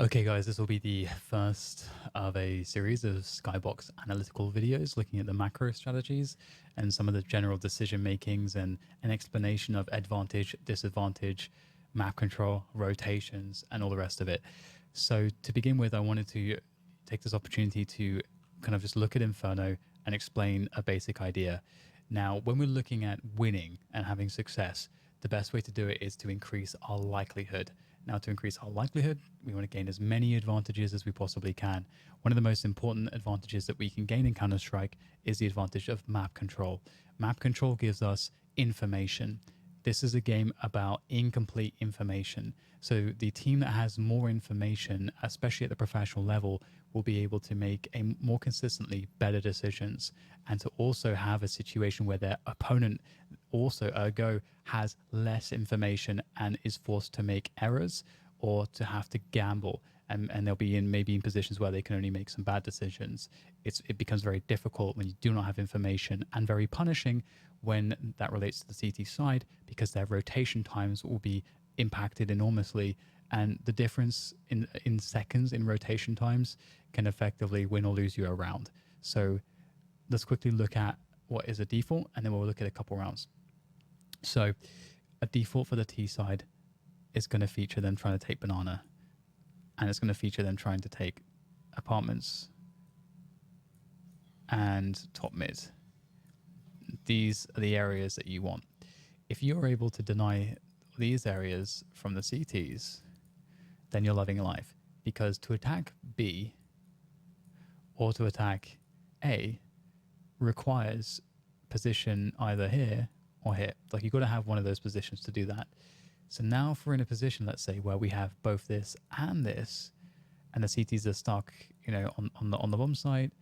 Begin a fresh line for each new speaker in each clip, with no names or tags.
Okay guys, this will be the first of a series of Skybox analytical videos looking at the macro strategies and some of the general decision makings and an explanation of advantage, disadvantage, map control, rotations, and all the rest of it. So to begin with, I wanted to take this opportunity to kind of just look at Inferno and explain a basic idea. Now, when we're looking at winning and having success, the best way to do it is to increase our likelihood. Now, to increase our likelihood, we want to gain as many advantages as we possibly can. One of the most important advantages that we can gain in Counter-Strike is the advantage of map control. Map control gives us information. This is a game about incomplete information. So the team that has more information, especially at the professional level, will be able to make a more consistently better decisions, and to also have a situation where their opponent also ergo has less information and is forced to make errors or to have to gamble, and they'll be in maybe in positions where they can only make some bad decisions. It becomes very difficult when you do not have information, and very punishing when that relates to the CT side, because their rotation times will be impacted enormously, and the difference in seconds in rotation times can effectively win or lose you a round. So let's quickly look at what is a default, and then we'll look at a couple rounds. So a default for the T side is going to feature them trying to take banana, and it's going to feature them trying to take apartments and top mid. These are the areas that you want. If you're able to deny these areas from the CTs, then you're loving life, because to attack B or to attack A requires position either here or here. Like, you've got to have one of those positions to do that. So now if we're in a position, let's say, where we have both this and this, and the CTs are stuck, on the bomb site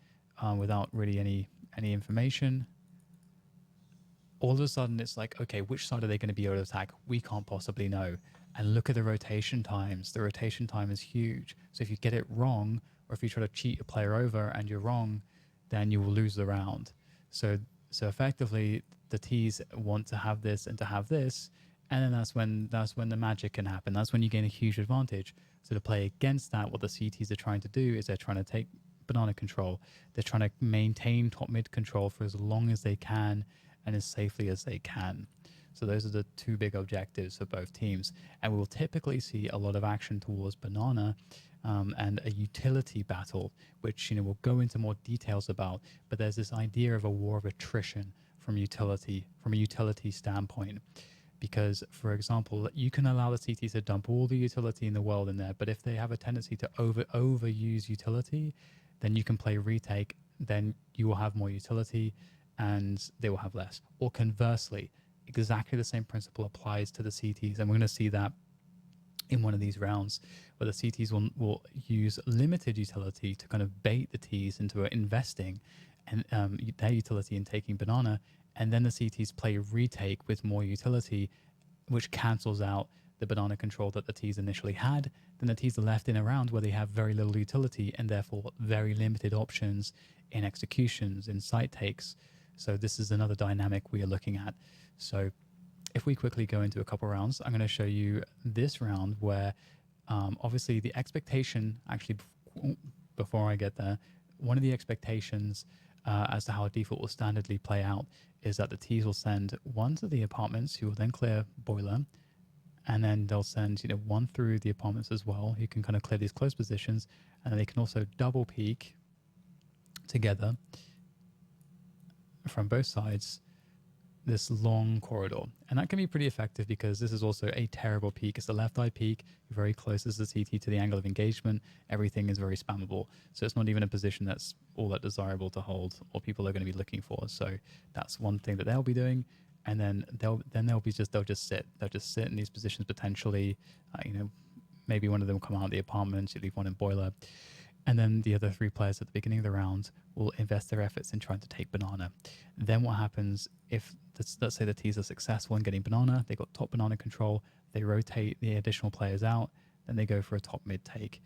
without really any information, all of a sudden it's like, okay, which side are they going to be able to attack? We can't possibly know. And look at the rotation times. The rotation time is huge. So if you get it wrong, or if you try to cheat a player over and you're wrong, then you will lose the round. So effectively, the T's want to have this and to have this, and then that's when the magic can happen. That's when you gain a huge advantage. So to play against that, what the CTs are trying to do is they're trying to take banana control. They're trying to maintain top mid control for as long as they can and as safely as they can. So those are the two big objectives for both teams. And we'll typically see a lot of action towards banana and a utility battle, which we'll go into more details about. But there's this idea of a war of attrition from a utility standpoint. Because, for example, you can allow the CTs to dump all the utility in the world in there, but if they have a tendency to overuse utility, then you can play retake, then you will have more utility and they will have less. Or conversely, exactly the same principle applies to the CTs, and we're going to see that in one of these rounds, where the CTs will use limited utility to kind of bait the Ts into investing and their utility in taking banana, and then the CTs play retake with more utility, which cancels out the banana control that the Ts initially had. Then the Ts are left in a round where they have very little utility and therefore very limited options in executions, in site takes. So this is another dynamic we are looking at. So if we quickly go into a couple rounds, I'm going to show you this round where obviously the expectation, actually before I get there, one of the expectations as to how a default will standardly play out is that the Ts will send one to the apartments, who will then clear boiler, and then they'll send one through the apartments as well, who can kind of clear these close positions, and then they can also double peek together from both sides this long corridor. And that can be pretty effective because this is also a terrible peak. It's the left eye peak, very close as the CT to the angle of engagement. Everything is very spammable. So it's not even a position that's all that desirable to hold or people are going to be looking for. So that's one thing that they'll be doing. And then they'll just sit. They'll just sit in these positions potentially. Maybe one of them will come out of the apartment, you leave one in boiler. And then the other three players at the beginning of the round will invest their efforts in trying to take banana. Then what happens if, let's say the Ts are successful in getting banana, they got top banana control, they rotate the additional players out, then they go for a top mid take.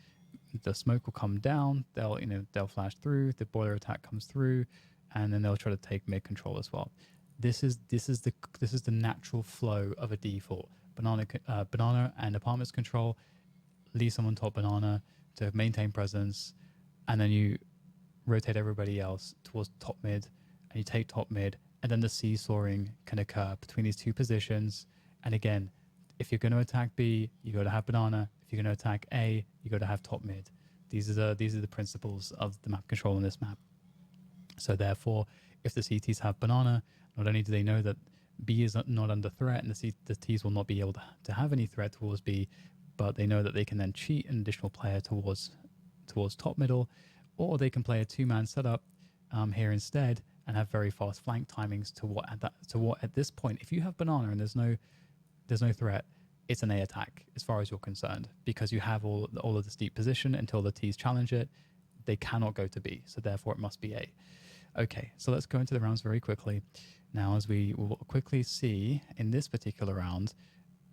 The smoke will come down, they'll flash through, the boiler attack comes through, and then they'll try to take mid control as well. This is the natural flow of a default. Banana and apartments control leave someone top banana to maintain presence, and then you rotate everybody else towards top mid, and you take top mid, and then the seesawing can occur between these two positions. And again, if you're going to attack B, you got to have banana. If you're going to attack A, you got to have top mid. These are the principles of the map control on this map. So therefore, if the CTs have banana, not only do they know that B is not under threat, and the Ts will not be able to have any threat towards B, but they know that they can then cheat an additional player towards top middle, or they can play a two-man setup here instead and have very fast flank timings to what at this point, if you have banana and there's no threat, it's an A attack as far as you're concerned, because you have all of this deep position until the Ts challenge it. They cannot go to B, so therefore it must be A. Okay, so let's go into the rounds very quickly. Now, as we will quickly see in this particular round,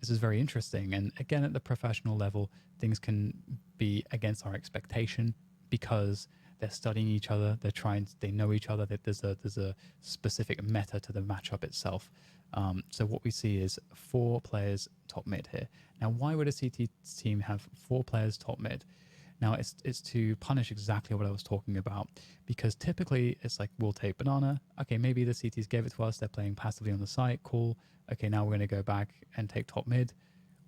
this is very interesting. And again, at the professional level, things can be against our expectation because they're studying each other. They know each other. That there's a specific meta to the matchup itself. So what we see is 4 players top mid here. Now, why would a CT team have 4 players top mid? Now, it's to punish exactly what I was talking about, because typically it's like, we'll take banana. Okay, maybe the CTs gave it to us. They're playing passively on the site. Cool. Okay, now we're going to go back and take top mid.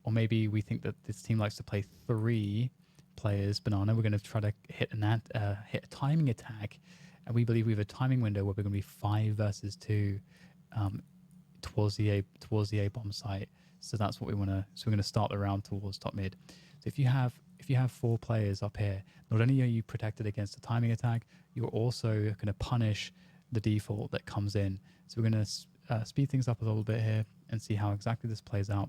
Or maybe we think that this team likes to play 3 players banana. We're going to try to hit a timing attack. And we believe we have a timing window where we're going to be 5 versus 2 towards the A bomb site. So that's what we want to. So we're going to start the round towards top mid. So if you have 4 players up here, not only are you protected against a timing attack, you're also going to punish the default that comes in. So we're going to speed things up a little bit here and see how exactly this plays out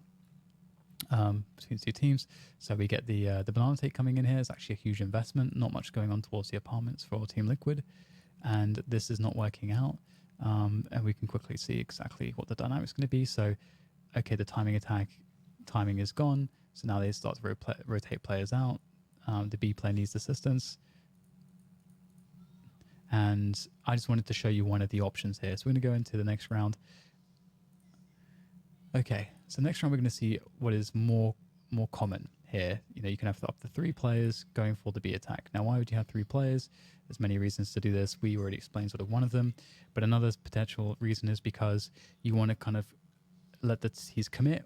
between the 2 teams. So we get the banana take coming in here. It's actually a huge investment, not much going on towards the apartments for Team Liquid, and this is not working out. And we can quickly see exactly what the dynamic's going to be. So, okay, the timing is gone. So now they start to rotate players out. The B player needs assistance. And I just wanted to show you one of the options here. So we're going to go into the next round. Okay, so next round we're going to see what is more common here. You can have up to 3 players going for the B attack. Now, why would you have 3 players? There's many reasons to do this. We already explained sort of one of them. But another potential reason is because you want to kind of let the T's commit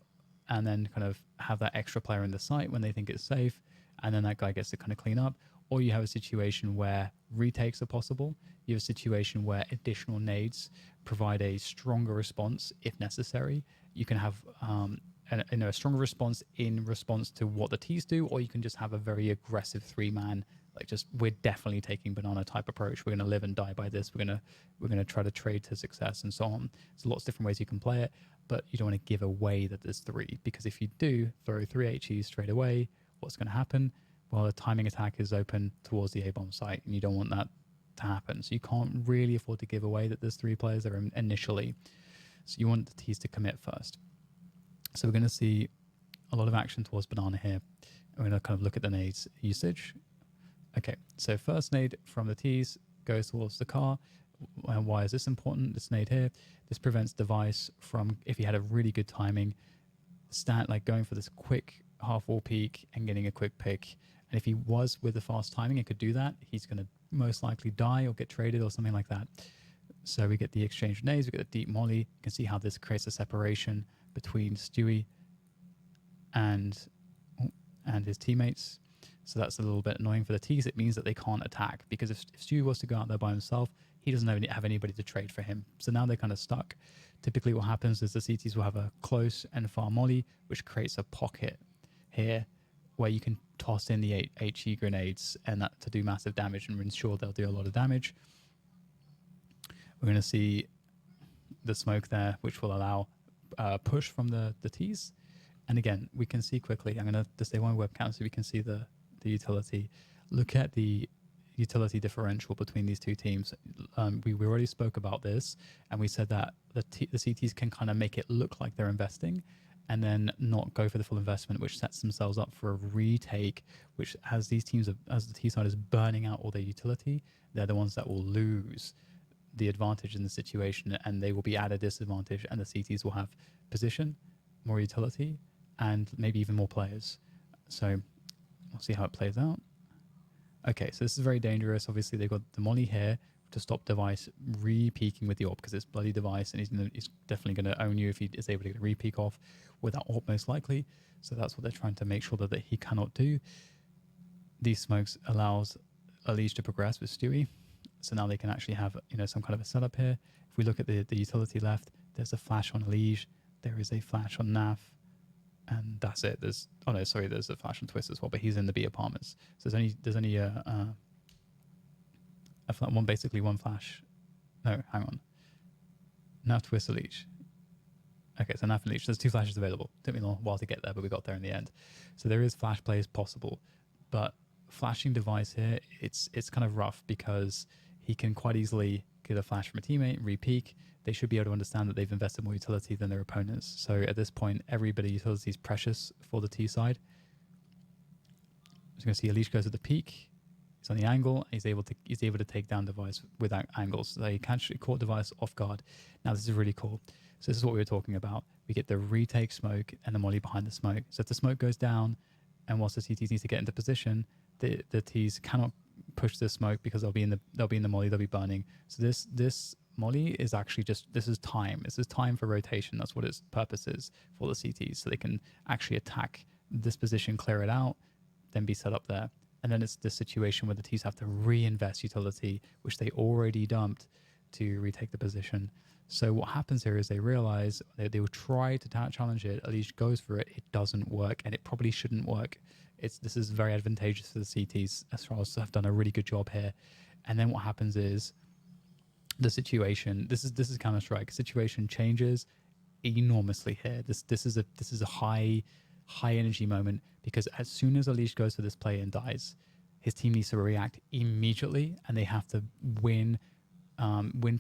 and then kind of have that extra player in the site when they think it's safe, and then that guy gets to kind of clean up. Or you have a situation where retakes are possible. You have a situation where additional nades provide a stronger response if necessary. You can have a stronger response in response to what the T's do, or you can just have a very aggressive 3-man, like just we're definitely taking banana type approach. We're going to live and die by this. We're going to try to trade to success and so on. So lots of different ways you can play it, but you don't want to give away that there's 3, because if you do throw 3 HEs straight away, what's going to happen? Well, the timing attack is open towards the A-bomb site, and you don't want that to happen. So you can't really afford to give away that there's 3 players there initially. So you want the T's to commit first. So we're going to see a lot of action towards banana here. We're going to kind of look at the nades usage. Okay, so first nade from the T's goes towards the car. And why is this important? This nade here, this prevents device from, if he had a really good timing, going for this quick half wall peek and getting a quick pick. And if he was with the fast timing, it could do that. He's going to most likely die or get traded or something like that. So we get the exchange of nades, we get the deep molly. You can see how this creates a separation between Stewie and his teammates. So that's a little bit annoying for the T's. It means that they can't attack, because if Stewie was to go out there by himself, he doesn't have anybody to trade for him. So now they're kind of stuck. Typically what happens is the CTs will have a close and far molly, which creates a pocket here where you can toss in the HE grenades and that to do massive damage and ensure they'll do a lot of damage. We're going to see the smoke there, which will allow push from the T's. And again, we can see quickly, I'm going to disable my webcam so we can see the utility. Look at the utility differential between these 2 teams. We already spoke about this, and we said that the CTs can kind of make it look like they're investing and then not go for the full investment, which sets themselves up for a retake, which as these teams, as the T side is burning out all their utility, they're the ones that will lose the advantage in the situation, and they will be at a disadvantage, and the CTs will have position, more utility, and maybe even more players. So We'll see how it plays out. Okay, so this is very dangerous. Obviously, they've got the molly here to stop Device re-peeking with the AWP, because it's bloody Device, and he's definitely going to own you if he is able to get a re-peek off with that AWP most likely. So that's what they're trying to make sure that he cannot do. These smokes allows Unleash to progress with Stewie. So now they can actually have, you know, some kind of a setup here. If we look at the utility left, there's a flash on Unleash. There is a flash on Nav. And that's it. There's there's a flash on Twist as well, but he's in the B apartments. So there's only one flash. No, hang on. Nav, Twist, Unleash. Okay, so Nav and Unleash. There's 2 flashes available. Took me a while to get there, but we got there in the end. So there is flash plays possible, but flashing Device here, it's kind of rough because he can quite easily get a flash from a teammate, re-peek. They should be able to understand that they've invested more utility than their opponents. So at this point, every bit of utility is precious for the T side. As you can see, Unleash goes at the peak. He's on the angle. He's able to take down Device without angles. So they can actually caught Device off guard. Now this is really cool. So this is what we were talking about. We get the retake smoke and the molly behind the smoke. So if the smoke goes down, and whilst the CTs need to get into position, the T's cannot push the smoke because they'll be in the molly. They'll be burning. So this molly is actually this is time. This is time for rotation. That's what its purpose is for the CTs, so they can actually attack this position, clear it out, then be set up there. And then it's the situation where the T's have to reinvest utility, which they already dumped, to retake the position. So what happens here is they realize they will try to challenge it. Unleash goes for it. It doesn't work, and it probably shouldn't work. This is very advantageous for the CTs. Astralis have done a really good job here. And then what happens is the situation. This is Counter-Strike. Situation changes enormously here. This is a high energy moment, because as soon as Unleash goes for this play and dies, his team needs to react immediately, and they have to win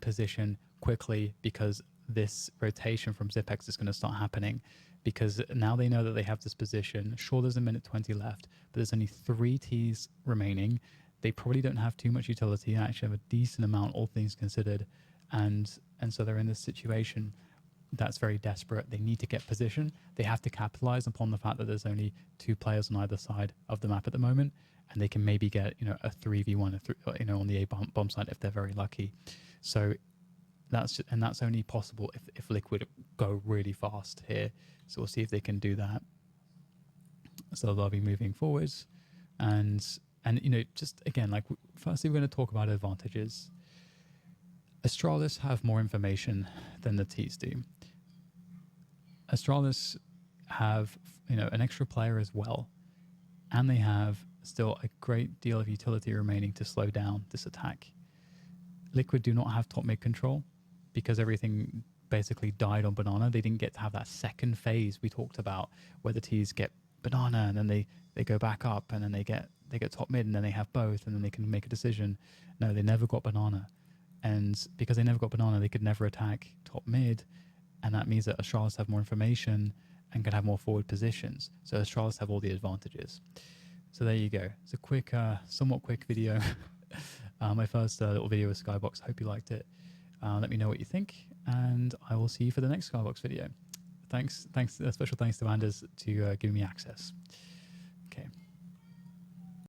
position quickly, because this rotation from Zipex is going to start happening, because now they know that they have this position. Sure, there's a minute 20 left, but there's only 3 Ts remaining. They probably don't have too much utility. They actually have a decent amount, all things considered, and so they're in this situation that's very desperate. They need to get position. They have to capitalize upon the fact that there's only 2 players on either side of the map at the moment, and they can maybe get, you know, a 3v1 on the A bomb side if they're very lucky. So that's only possible if Liquid go really fast here. So we'll see if they can do that. So they'll be moving forwards, and you know, just again, like, firstly we're going to talk about advantages. Astralis have more information than the T's do. Astralis have, you know, an extra player as well, and they have still a great deal of utility remaining to slow down this attack. Liquid do not have top mid control, because everything basically died on Banana. They didn't get to have that second phase we talked about, where the T's get Banana and then they go back up, and then they get top mid, and then they have both, and then they can make a decision. No, they never got Banana. And because they never got Banana, they could never attack top mid, and that means that Astralis have more information and can have more forward positions. So Astralis have all the advantages. So there you go. It's a quick, somewhat quick video. My first little video with Skybox. Hope you liked it. Let me know what you think, and I will see you for the next Skybox video. Thanks. Special thanks to Anders to giving me access.